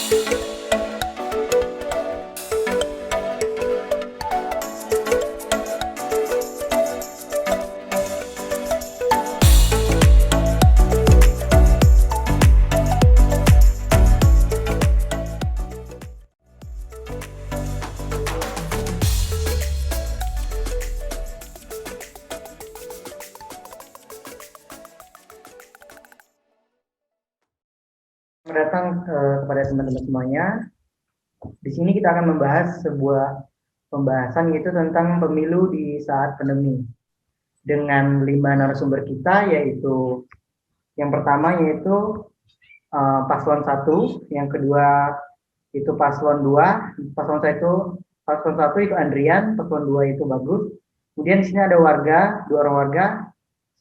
Selamat datang kepada teman-teman semuanya. Di sini kita akan membahas sebuah pembahasan yaitu tentang pemilu di saat pandemi. Dengan 5 narasumber kita, yaitu yang pertama yaitu paslon 1, yang kedua itu paslon 2, paslon 1 itu Andrian, paslon 2 itu Bagus. Kemudian di sini ada dua orang warga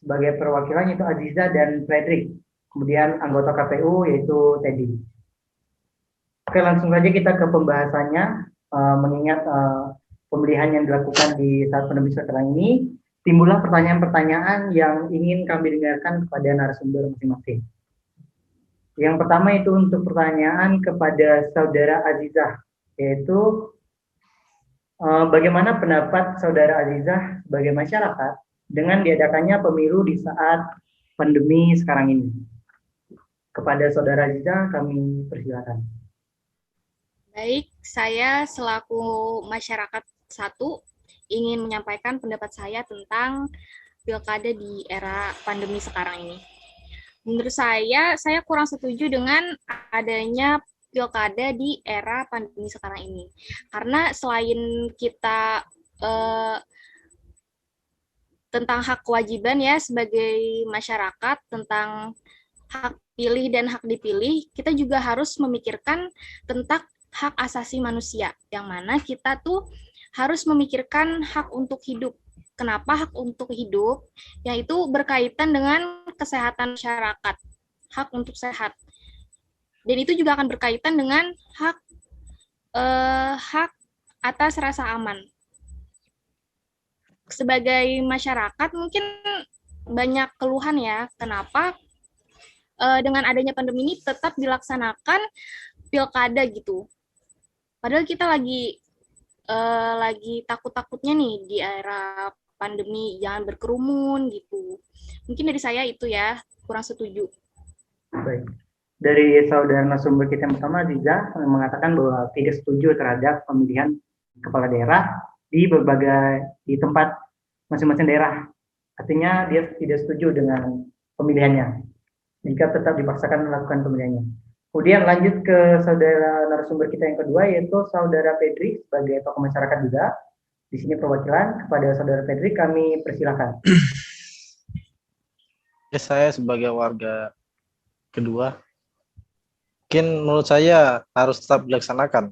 sebagai perwakilan yaitu Aziza dan Frederick. Kemudian anggota KPU yaitu Teddy. Oke, langsung saja kita ke pembahasannya. Mengingat pemilihan yang dilakukan di saat pandemi sekarang ini, timbullah pertanyaan-pertanyaan yang ingin kami dengarkan kepada narasumber masing-masing. Yang pertama itu untuk pertanyaan kepada Saudara Azizah, yaitu bagaimana pendapat Saudara Azizah sebagai masyarakat dengan diadakannya pemilu di saat pandemi sekarang ini? Kepada Saudara Azizah kami persilakan. Baik, saya selaku masyarakat satu ingin menyampaikan pendapat saya tentang pilkada di era pandemi sekarang ini. Menurut saya kurang setuju dengan adanya pilkada di era pandemi sekarang ini. Karena selain kita tentang hak kewajiban ya sebagai masyarakat, tentang hak pilih dan hak dipilih, kita juga harus memikirkan tentang hak asasi manusia, yang mana kita tuh harus memikirkan hak untuk hidup. Kenapa hak untuk hidup? Yaitu berkaitan dengan kesehatan masyarakat, hak untuk sehat. Dan itu juga akan berkaitan dengan hak atas rasa aman. Sebagai masyarakat mungkin banyak keluhan ya, kenapa dengan adanya pandemi ini tetap dilaksanakan pilkada gitu. Padahal kita lagi takut-takutnya nih di era pandemi, jangan berkerumun gitu. Mungkin dari saya itu ya, kurang setuju. Baik. Dari saudara narasumber kita yang pertama, Aziza, mengatakan bahwa tidak setuju terhadap pemilihan kepala daerah di tempat masing-masing daerah. Artinya dia tidak setuju dengan pemilihannya jika tetap dipaksakan melakukan pemilihannya. Kemudian lanjut ke saudara narasumber kita yang kedua, yaitu saudara Pedri sebagai tokoh masyarakat juga. Di sini perwakilan kepada saudara Pedri kami persilakan. Ya, saya sebagai warga kedua, mungkin menurut saya harus tetap dilaksanakan.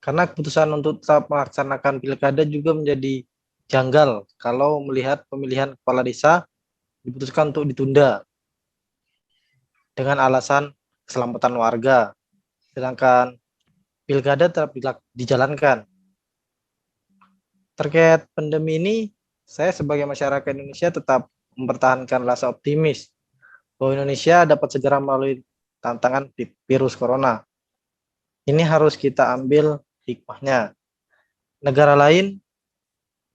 Karena keputusan untuk tetap melaksanakan pilkada juga menjadi janggal kalau melihat pemilihan kepala desa diputuskan untuk ditunda dengan alasan keselamatan warga, sedangkan pilkada tetap dijalankan. Terkait pandemi ini, saya sebagai masyarakat Indonesia tetap mempertahankan rasa optimis bahwa Indonesia dapat segera melalui tantangan virus corona. Ini harus kita ambil hikmahnya. Negara lain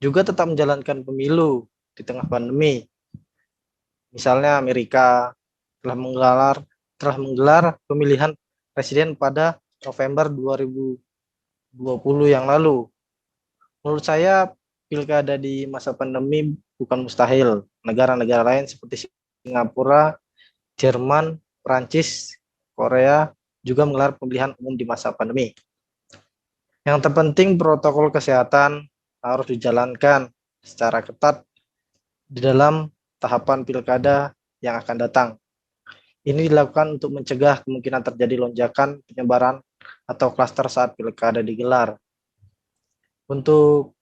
juga tetap menjalankan pemilu di tengah pandemi. Misalnya Amerika telah menggelar pemilihan presiden pada November 2020 yang lalu. Menurut saya pilkada di masa pandemi bukan mustahil. Negara-negara lain seperti Singapura, Jerman, Prancis, Korea juga menggelar pemilihan umum di masa pandemi. Yang terpenting protokol kesehatan harus dijalankan secara ketat di dalam tahapan pilkada yang akan datang. Ini dilakukan untuk mencegah kemungkinan terjadi lonjakan penyebaran atau klaster saat pilkada digelar. Untuk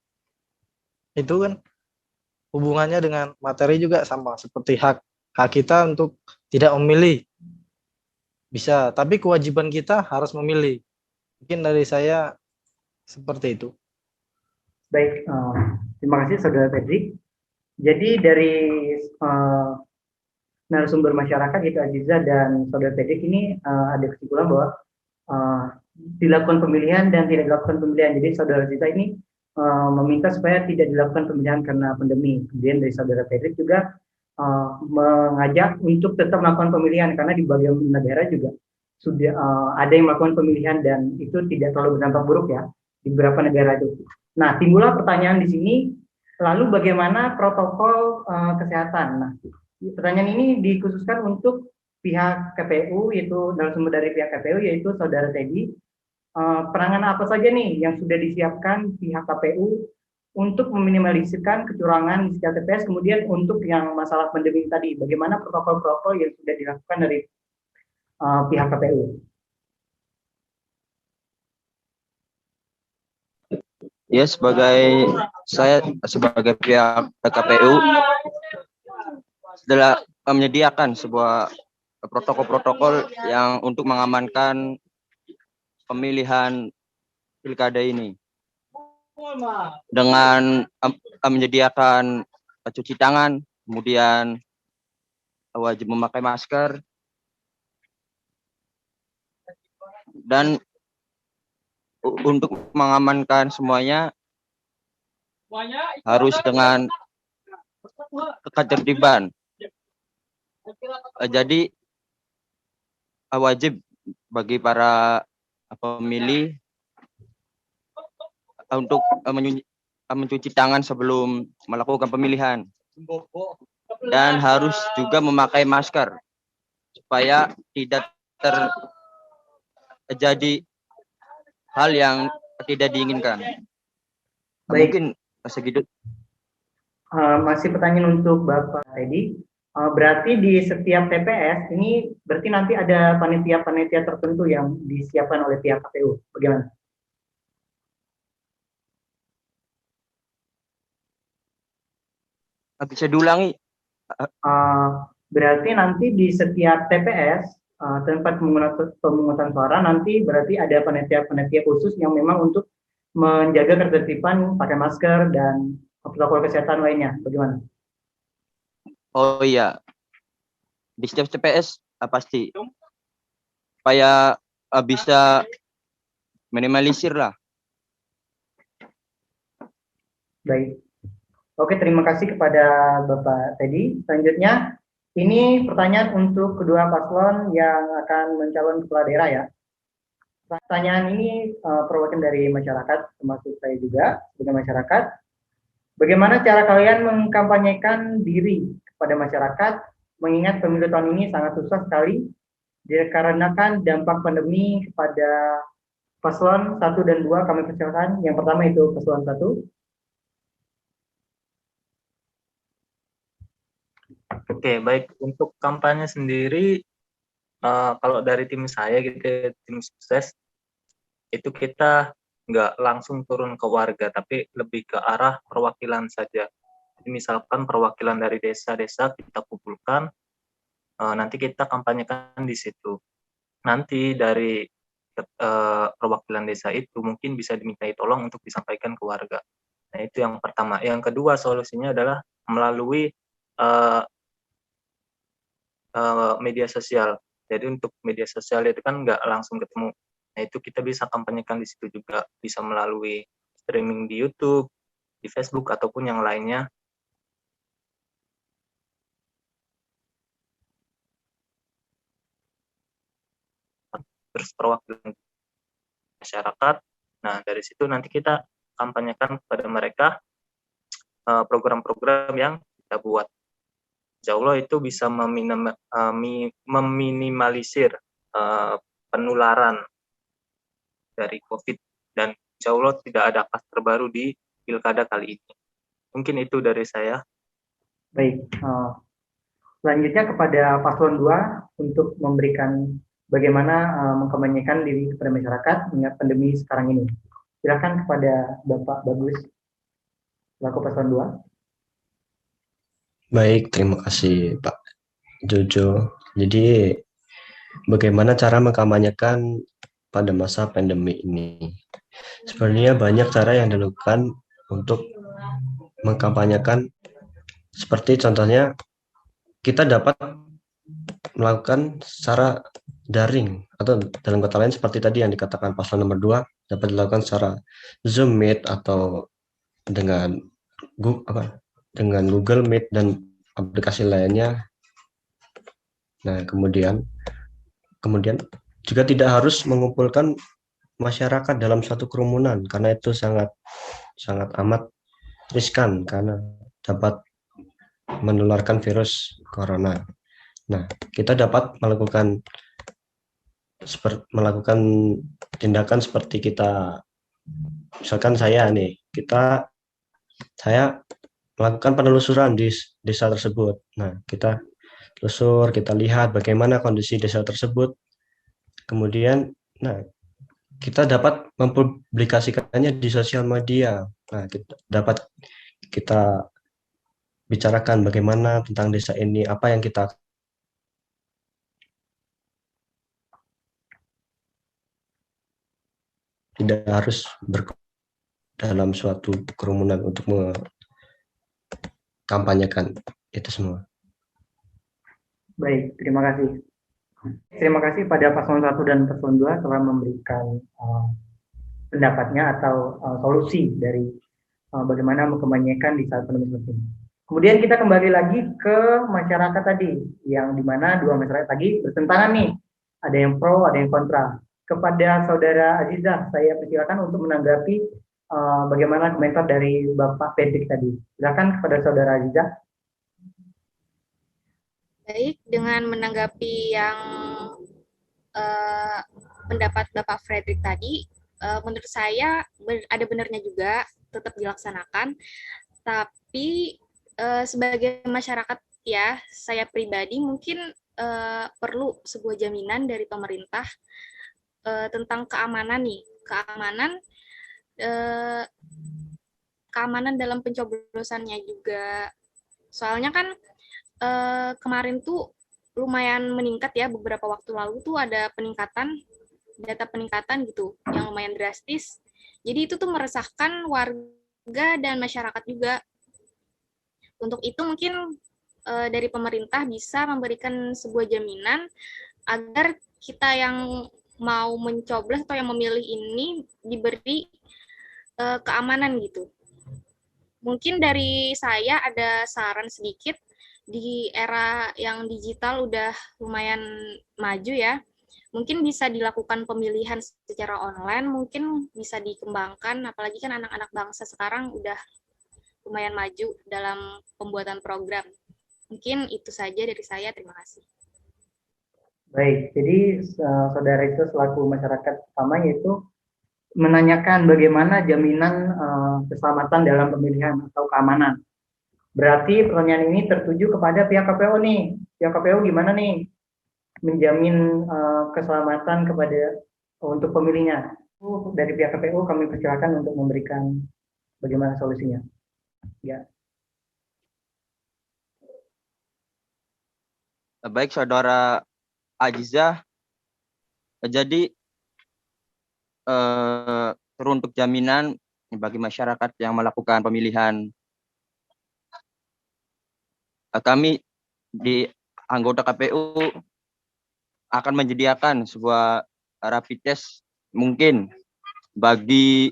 itu kan hubungannya dengan materi juga sama seperti hak kita untuk tidak memilih. Bisa, tapi kewajiban kita harus memilih. Mungkin dari saya seperti itu. Baik, terima kasih saudara Pedri. Jadi dari narasumber masyarakat itu Aziza dan saudara Pedri ini ada kesimpulan bahwa dilakukan pemilihan dan tidak dilakukan pemilihan. Jadi saudara Zita ini meminta supaya tidak dilakukan pemilihan karena pandemi. Kemudian dari saudara Fredrik juga mengajak untuk tetap melakukan pemilihan karena di bagian negara juga sudah ada yang melakukan pemilihan dan itu tidak terlalu berdampak buruk ya di beberapa negara itu. Nah, timbullah pertanyaan di sini, lalu bagaimana protokol kesehatan? Nah, pertanyaan ini dikhususkan untuk pihak KPU, yaitu narasumber dari pihak KPU, yaitu saudara Teddy. Penanganan apa saja nih yang sudah disiapkan pihak KPU untuk meminimalisirkan kecurangan di setiap TPS, kemudian untuk yang masalah pandemi tadi, bagaimana protokol-protokol yang sudah dilakukan dari pihak KPU? Ya, saya sebagai pihak KPU telah menyediakan sebuah protokol-protokol yang untuk mengamankan pemilihan pilkada ini dengan menyediakan cuci tangan, kemudian wajib memakai masker, dan untuk mengamankan semuanya harus dengan ketertiban. Jadi wajib bagi para pemilih untuk mencuci tangan sebelum melakukan pemilihan, dan harus juga memakai masker supaya tidak terjadi hal yang tidak diinginkan. Baik. Mungkin segitu. Masih pertanyaan untuk Bapak Teddy. Berarti di setiap TPS ini berarti nanti ada panitia-panitia tertentu yang disiapkan oleh pihak KPU. Bagaimana? Bisa diulangi? Berarti nanti di setiap TPS tempat pemungutan suara nanti berarti ada panitia-panitia khusus yang memang untuk menjaga ketertiban, pakai masker dan protokol kesehatan lainnya. Bagaimana? Oh iya, di setiap TPS pasti supaya bisa minimalisir lah. Baik. Oke, terima kasih kepada Bapak Teddy. Selanjutnya, ini pertanyaan untuk kedua paslon yang akan mencalon kepala daerah ya. Pertanyaan ini perwakilan dari masyarakat, termasuk saya juga sebagai masyarakat. Bagaimana cara kalian mengkampanyekan diri kepada masyarakat, mengingat pemilu tahun ini sangat susah sekali, dikarenakan dampak pandemi kepada paslon 1 dan 2 kami persilakan. Yang pertama itu paslon 1. Oke, baik. Untuk kampanye sendiri, kalau dari tim saya gitu, tim sukses, itu kita nggak langsung turun ke warga, tapi lebih ke arah perwakilan saja. Jadi misalkan perwakilan dari desa-desa kita kumpulkan, nanti kita kampanyekan di situ. Nanti dari perwakilan desa itu mungkin bisa dimintai tolong untuk disampaikan ke warga. Nah, itu yang pertama. Yang kedua, solusinya adalah melalui media sosial. Jadi untuk media sosial itu kan nggak langsung ketemu. Nah, itu kita bisa kampanyekan di situ juga, bisa melalui streaming di YouTube, di Facebook, ataupun yang lainnya. Terus perwakilan masyarakat. Nah, dari situ nanti kita kampanyekan kepada mereka program-program yang kita buat. Insya Allah itu bisa meminimalisir penularan dari COVID, dan insya Allah tidak ada klaster baru di pilkada kali ini. Mungkin itu dari saya. Baik, selanjutnya kepada paslon 2 untuk memberikan bagaimana mengkampanyekan diri kepada masyarakat mengingat pandemi sekarang ini. Silakan kepada Bapak Bagus, selaku paslon 2. Baik, terima kasih Pak Jojo. Jadi bagaimana cara mengkampanyekan pada masa pandemi ini? Sebenarnya banyak cara yang dilakukan untuk mengkampanyekan, seperti contohnya kita dapat melakukan secara daring atau dalam kata lain seperti tadi yang dikatakan paslon nomor 2 dapat dilakukan secara Zoom Meet atau dengan dengan Google Meet dan aplikasi lainnya. Nah, kemudian juga tidak harus mengumpulkan masyarakat dalam suatu kerumunan karena itu sangat amat riskan karena dapat menularkan virus corona. Nah, kita dapat melakukan tindakan seperti kita, misalkan saya melakukan penelusuran di desa tersebut. Nah, kita telusur, kita lihat bagaimana kondisi desa tersebut. Kemudian, kita dapat mempublikasikannya di sosial media. Nah, kita bicarakan bagaimana tentang desa ini, apa yang kita tidak harus dalam suatu kerumunan untuk mengkampanyekan itu semua. Baik, terima kasih. Terima kasih pada paslon 1 dan paslon 2 telah memberikan pendapatnya atau solusi dari bagaimana mengkampanyekan di saat pandemi seperti ini. Kemudian kita kembali lagi ke masyarakat tadi, yang dimana dua masyarakat tadi bertentangan nih, ada yang pro, ada yang kontra. Kepada Saudara Azizah, saya persilakan untuk menanggapi bagaimana komentar dari Bapak Pedrik tadi. Silakan kepada Saudara Azizah. Baik, dengan menanggapi yang pendapat Bapak Fredrik tadi, menurut saya ada benarnya juga tetap dilaksanakan, tapi sebagai masyarakat ya, saya pribadi mungkin perlu sebuah jaminan dari pemerintah tentang keamanan nih, keamanan dalam pencoblosannya juga. Soalnya kan kemarin tuh lumayan meningkat ya, beberapa waktu lalu tuh ada data peningkatan gitu yang lumayan drastis. Jadi itu tuh meresahkan warga dan masyarakat juga. Untuk itu mungkin dari pemerintah bisa memberikan sebuah jaminan agar kita yang mau mencoblos atau yang memilih ini diberi keamanan gitu. Mungkin dari saya ada saran sedikit, di era yang digital udah lumayan maju ya, mungkin bisa dilakukan pemilihan secara online, mungkin bisa dikembangkan, apalagi kan anak-anak bangsa sekarang udah lumayan maju dalam pembuatan program. Mungkin itu saja dari saya, terima kasih. Baik, jadi saudara itu selaku masyarakat pertama yaitu menanyakan bagaimana jaminan keselamatan dalam pemilihan atau keamanan. Berarti pertanyaan ini tertuju kepada pihak KPU nih. Pihak KPU gimana nih menjamin keselamatan untuk pemilihnya? Dari pihak KPU kami persilakan untuk memberikan bagaimana solusinya. Ya. Baik, Saudara Azizah, jadi teruntuk jaminan bagi masyarakat yang melakukan pemilihan, kami di anggota KPU akan menyediakan sebuah rapid test mungkin bagi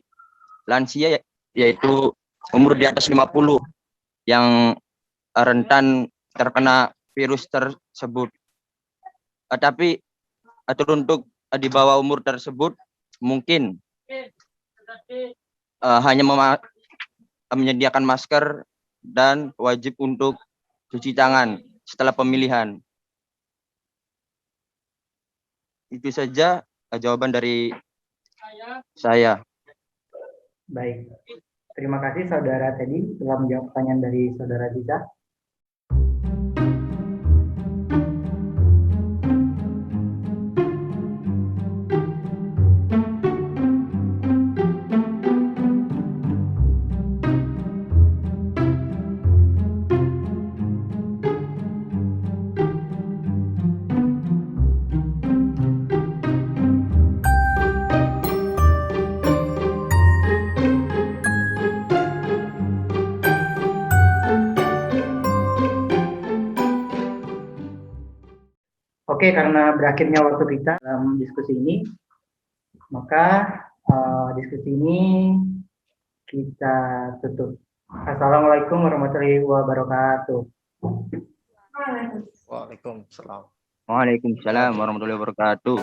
lansia, yaitu umur di atas 50 yang rentan terkena virus tersebut. Tapi teruntuk di bawah umur tersebut mungkin hanya menyediakan masker dan wajib untuk cuci tangan setelah pemilihan. Itu saja jawaban dari saya. Baik, terima kasih Saudara Teddy telah menjawab pertanyaan dari Saudara Ziza. Oke, karena berakhirnya waktu kita dalam diskusi ini, maka diskusi ini kita tutup. Assalamualaikum warahmatullahi wabarakatuh. Waalaikumsalam. Waalaikumsalam warahmatullahi wabarakatuh.